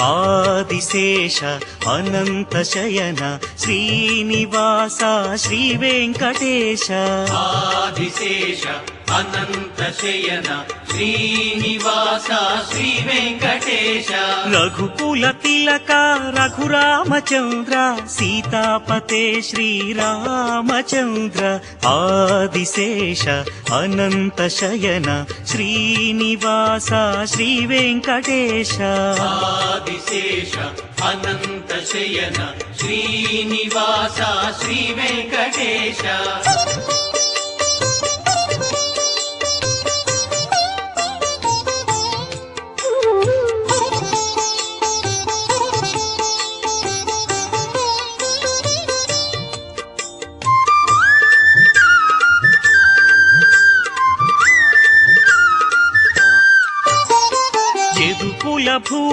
ఆదిశేష అనంత శయన శ్రీనివాస శ్రీ వెంకటేశ ఆదిశేష అనంత శయన శ్రీనివాస శ్రీ వెంకటేశ రఘుకుల తిలక రఘురామచంద్ర సీతాపతే శ్రీరామచంద్ర ఆదిశేష అనంత శయన శ్రీనివాస శ్రీ వెంకటేశ ఆదిశేష అనంత శయన శ్రీనివాస శ్రీ వెంకటేశ